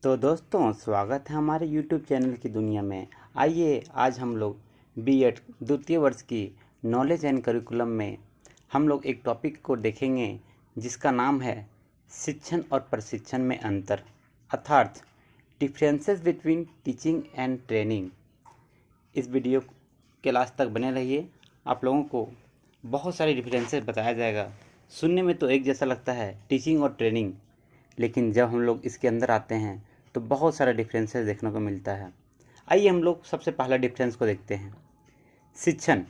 तो दोस्तों, स्वागत है हमारे YouTube चैनल की दुनिया में। आइए आज हम लोग बीएड द्वितीय वर्ष की नॉलेज एंड करिकुलम में हम लोग एक टॉपिक को देखेंगे जिसका नाम है शिक्षण और प्रशिक्षण में अंतर, अर्थात differences between teaching and training. इस वीडियो के लास्ट तक बने रहिए। आप लोगों को बहुत सारे डिफरेंसेस बताया जाएगा। सुनने में तो एक जैसा लगता है टीचिंग और ट्रेनिंग, लेकिन जब हम लोग इसके अंदर आते हैं तो बहुत सारा डिफरेंसेस देखने को मिलता है। आइए हम लोग सबसे पहला डिफरेंस को देखते हैं। शिक्षण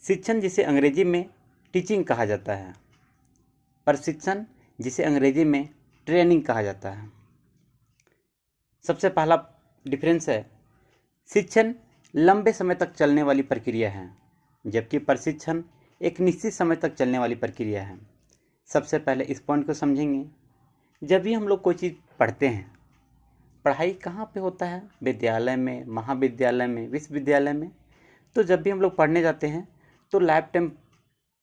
शिक्षण जिसे अंग्रेजी में टीचिंग कहा जाता है, प्रशिक्षण जिसे अंग्रेजी में ट्रेनिंग कहा जाता है। सबसे पहला डिफरेंस है, शिक्षण लंबे समय तक चलने वाली प्रक्रिया है, जबकि प्रशिक्षण एक निश्चित समय तक चलने वाली प्रक्रिया है। सबसे पहले इस पॉइंट को समझेंगे। जब भी हम लोग कोई चीज़ पढ़ते हैं, पढ़ाई कहाँ पे होता है? विद्यालय में, महाविद्यालय में, विश्वविद्यालय में। तो जब भी हम लोग पढ़ने जाते हैं तो लाइफ टाइम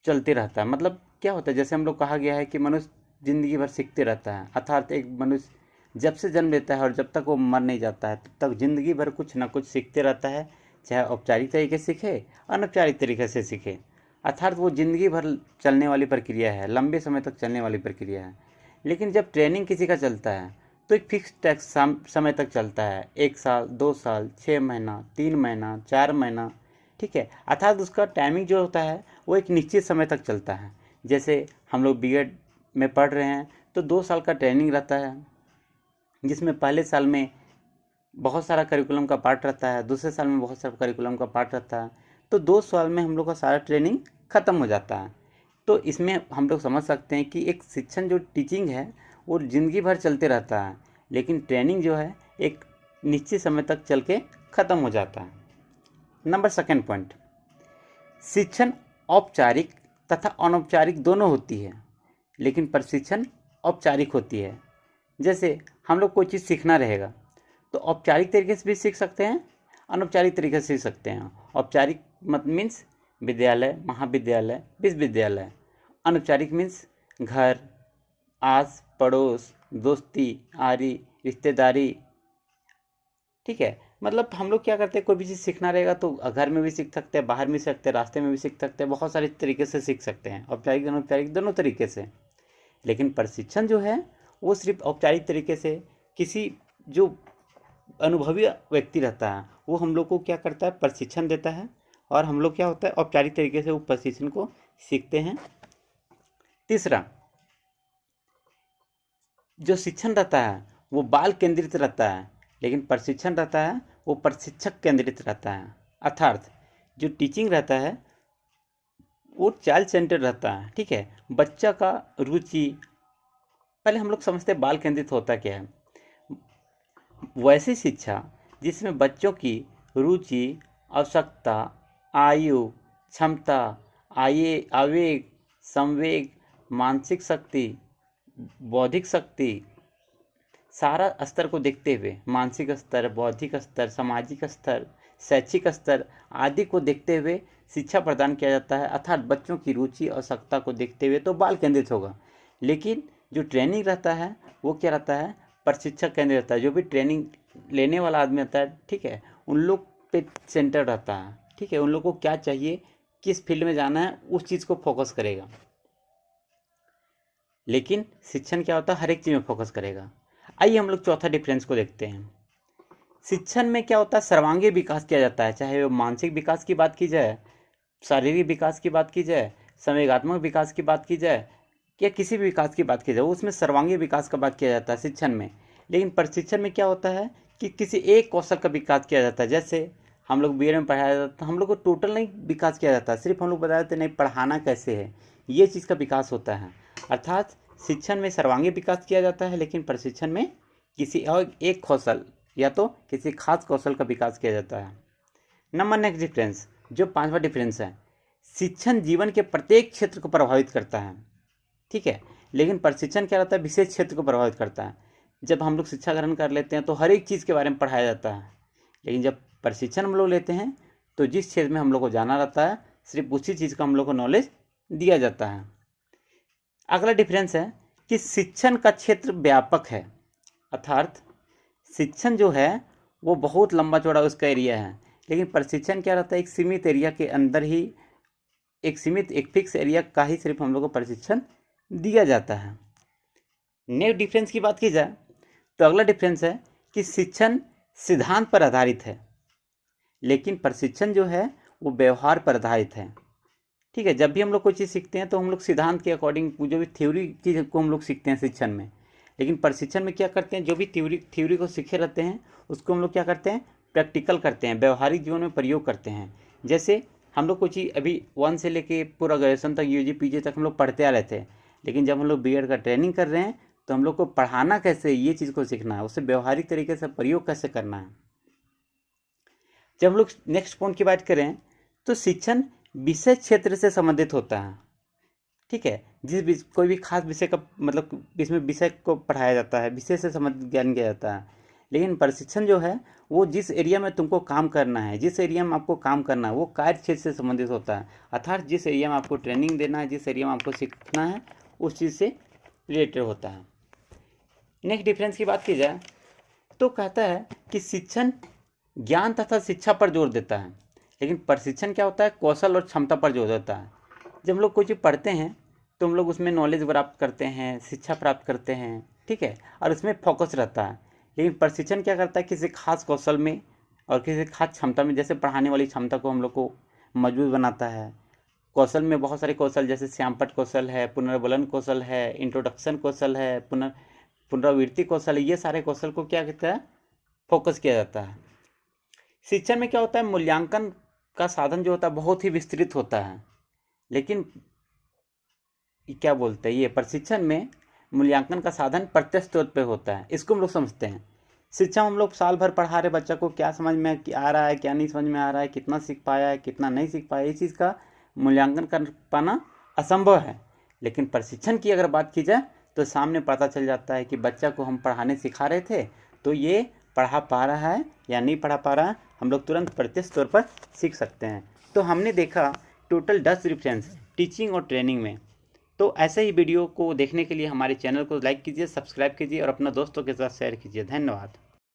चलते रहता है। मतलब क्या होता है, जैसे हम लोग कहा गया है कि मनुष्य ज़िंदगी भर सीखते रहता है, अर्थात एक मनुष्य जब से जन्म लेता है और जब तक वो मर नहीं जाता है तब तक ज़िंदगी भर कुछ ना कुछ सीखते रहता है, चाहे औपचारिक तरीके से सीखे, अनौपचारिक तरीके से सीखे। अर्थात वो ज़िंदगी भर चलने वाली प्रक्रिया है, लंबे समय तक चलने वाली प्रक्रिया है। लेकिन जब ट्रेनिंग किसी का चलता है तो एक फिक्स टैक्स समय तक चलता है, 1 साल, 2 साल, 6 महीना, 3 महीना, 4 महीना, ठीक है। अर्थात उसका टाइमिंग जो होता है वो एक निश्चित समय तक चलता है। जैसे हम लोग बीएड में पढ़ रहे हैं तो 2 साल का ट्रेनिंग रहता है, जिसमें पहले साल में बहुत सारा करिकुलम का पार्ट रहता है, दूसरे साल में बहुत सारा करिकुलम का पार्ट रहता है। तो 2 साल में हम लोग का सारा ट्रेनिंग ख़त्म हो जाता है। तो इसमें हम लोग समझ सकते हैं कि एक शिक्षण जो टीचिंग है वो ज़िंदगी भर चलते रहता है, लेकिन ट्रेनिंग जो है एक निश्चित समय तक चल के ख़त्म हो जाता है। नंबर सेकंड पॉइंट, शिक्षण औपचारिक तथा अनौपचारिक दोनों होती है, लेकिन प्रशिक्षण औपचारिक होती है। जैसे हम लोग कोई चीज़ सीखना रहेगा तो औपचारिक तरीके से भी सीख सकते हैं, अनौपचारिक तरीके से सीख सकते हैं। औपचारिक मत मीन्स विद्यालय, महाविद्यालय, विश्वविद्यालय। अनौपचारिक मीन्स घर, आस पड़ोस, दोस्ती, यारी, रिश्तेदारी, ठीक है। मतलब हम लोग क्या करते हैं, कोई भी चीज़ सीखना रहेगा तो घर में भी सीख सकते हैं, बाहर भी सीख सकते हैं, रास्ते में भी सीख सकते हैं, बहुत सारे तरीके से सीख सकते हैं, औपचारिक अनौपचारिक दोनों तरीके से। लेकिन प्रशिक्षण जो है वो सिर्फ औपचारिक तरीके से, किसी जो अनुभवी व्यक्ति रहता है वो हम लोग को क्या करता है, प्रशिक्षण देता है, और हम लोग क्या होता है औपचारिक तरीके से वो प्रशिक्षण को सीखते हैं। तीसरा, जो शिक्षण रहता है वो बाल केंद्रित रहता है, लेकिन प्रशिक्षण रहता है वो प्रशिक्षक केंद्रित रहता है। अर्थात जो टीचिंग रहता है वो चाइल्ड सेंटर रहता है, ठीक है। बच्चा का रुचि, पहले हम लोग समझते हैं बाल केंद्रित होता क्या है। वैसी शिक्षा जिसमें बच्चों की रुचि, आवश्यकता, आयु, क्षमता, आवेग, संवेग, मानसिक शक्ति, बौद्धिक शक्ति, सारा स्तर को देखते हुए, मानसिक स्तर, बौद्धिक स्तर, सामाजिक स्तर, शैक्षिक स्तर आदि को देखते हुए शिक्षा प्रदान किया जाता है। अर्थात बच्चों की रुचि और आवश्यकता को देखते हुए तो बाल केंद्रित होगा। लेकिन जो ट्रेनिंग रहता है वो क्या रहता है, प्रशिक्षक केंद्रित रहता है। जो भी ट्रेनिंग लेने वाला आदमी होता है, ठीक है, उन लोग पे सेंटर रहता है, ठीक है। उन लोग को क्या चाहिए, किस फील्ड में जाना है, उस चीज़ को फोकस करेगा। लेकिन शिक्षण क्या होता है, हर एक चीज़ में फोकस करेगा। आइए हम लोग चौथा डिफरेंस को देखते हैं। शिक्षण में क्या होता है, सर्वांगीण विकास किया जाता है, चाहे वो मानसिक विकास की बात की जाए, शारीरिक विकास की बात की जाए, संवेगात्मक विकास की बात की जाए, या किसी भी विकास की बात की जाए, उसमें सर्वांगीण विकास का बात किया जाता है शिक्षण में। लेकिन प्रशिक्षण में क्या होता है कि किसी एक कौशल का विकास किया जाता है। जैसे हम लोग बीएड में पढ़ाया जाता है, हम लोग को टोटल नहीं विकास किया जाता, सिर्फ हम लोग बता देते नहीं पढ़ाना कैसे है, ये चीज़ का विकास होता है। अर्थात शिक्षण में सर्वांगीण विकास किया जाता है, लेकिन प्रशिक्षण में किसी और एक कौशल या तो किसी खास कौशल का विकास किया जाता है। नंबर नेक्स्ट डिफरेंस, जो पांचवा डिफरेंस है, शिक्षण जीवन के प्रत्येक क्षेत्र को प्रभावित करता है, ठीक है। लेकिन प्रशिक्षण क्या रहता है, विशेष क्षेत्र को प्रभावित करता है। जब हम लोग शिक्षा ग्रहण कर लेते हैं तो हर एक चीज़ के बारे में पढ़ाया जाता है, लेकिन जब प्रशिक्षण हम लोग लेते हैं तो जिस क्षेत्र में हम लोग को जाना रहता है सिर्फ उसी चीज़ का हम लोग को नॉलेज दिया जाता है। अगला डिफरेंस है कि शिक्षण का क्षेत्र व्यापक है, अर्थात शिक्षण जो है वो बहुत लंबा चौड़ा उसका एरिया है, लेकिन प्रशिक्षण क्या रहता है, एक सीमित एरिया के अंदर ही एक फिक्स एरिया का ही सिर्फ हम लोग को प्रशिक्षण दिया जाता है। नेक्स्ट डिफरेंस की बात की जाए तो अगला डिफरेंस है कि शिक्षण सिद्धांत पर आधारित है, लेकिन प्रशिक्षण जो है वो व्यवहार पर आधारित है। ठीक है, जब भी हम लोग कोई चीज़ सीखते हैं तो हम लोग सिद्धांत के अकॉर्डिंग जो भी थ्योरी चीज़ को हम लोग सीखते हैं शिक्षण में, लेकिन प्रशिक्षण में क्या करते हैं, जो भी थ्योरी को सीखे रहते हैं उसको हम लोग क्या करते हैं, प्रैक्टिकल करते हैं, व्यवहारिक जीवन में प्रयोग करते हैं। जैसे हम लोग कोई चीज़ अभी 1 से लेके पूरा ग्रेजुएशन तक, यूजी पीजी तक हम लोग पढ़ते आ रहे थे, लेकिन जब हम लोग बीएड का ट्रेनिंग कर रहे हैं तो हम लोग को पढ़ाना कैसे, ये चीज़ को सीखना है, उससे व्यवहारिक तरीके से प्रयोग कैसे करना है। जब हम लोग नेक्स्ट पॉइंट की बात करें तो शिक्षण विषय क्षेत्र से संबंधित होता है। ठीक है, कोई भी खास विषय का मतलब इसमें विषय को पढ़ाया जाता है, विषय से संबंधित ज्ञान किया जाता है। लेकिन प्रशिक्षण जो है वो जिस एरिया में तुमको काम करना है, जिस एरिया में आपको काम करना है वो कार्य क्षेत्र से संबंधित होता है, अर्थात जिस एरिया में आपको ट्रेनिंग देना है, जिस एरिया में आपको सीखना है उस चीज़ से रिलेटेड होता है। नेक्स्ट डिफरेंस की बात की जाए तो कहता है कि शिक्षण ज्ञान तथा शिक्षा पर जोर देता है, लेकिन प्रशिक्षण क्या होता है, कौशल और क्षमता पर जोर देता है। जब हम लोग कोई चीज़ पढ़ते हैं तो हम लोग उसमें नॉलेज प्राप्त करते हैं, शिक्षा प्राप्त करते हैं, ठीक है, और उसमें फोकस रहता है। लेकिन प्रशिक्षण क्या करता है, किसी खास कौशल में और किसी खास क्षमता में, जैसे पढ़ाने वाली क्षमता को हम लोग को मजबूत बनाता है। कौशल में बहुत सारे कौशल, जैसे श्यामपट्ट कौशल है, पुनर्बलन कौशल है, इंट्रोडक्शन कौशल है, पुनरावृत्ति कौशल है, ये सारे कौशल को क्या कहता है, फोकस किया जाता है। शिक्षण में क्या होता है, मूल्यांकन का साधन जो होता है बहुत ही विस्तृत होता है, लेकिन क्या बोलते हैं, ये प्रशिक्षण में मूल्यांकन का साधन प्रत्यक्ष तौर पे होता है। इसको हम लोग समझते हैं। शिक्षा हम लोग साल भर पढ़ा रहे बच्चा को, क्या समझ में आ रहा है, क्या नहीं समझ में आ रहा है, कितना सीख पाया है, कितना नहीं सीख पाया, इस चीज़ का मूल्यांकन कर पाना असंभव है। लेकिन प्रशिक्षण की अगर बात की जाए तो सामने पता चल जाता है कि बच्चा को हम पढ़ाने सिखा रहे थे तो ये पढ़ा पा रहा है या नहीं पढ़ा पा रहा है, हम लोग तुरंत प्रत्यक्ष तौर पर सीख सकते हैं। तो हमने देखा टोटल 10 डिफरेंस टीचिंग और ट्रेनिंग में। तो ऐसे ही वीडियो को देखने के लिए हमारे चैनल को लाइक कीजिए, सब्सक्राइब कीजिए और अपना दोस्तों के साथ शेयर कीजिए। धन्यवाद।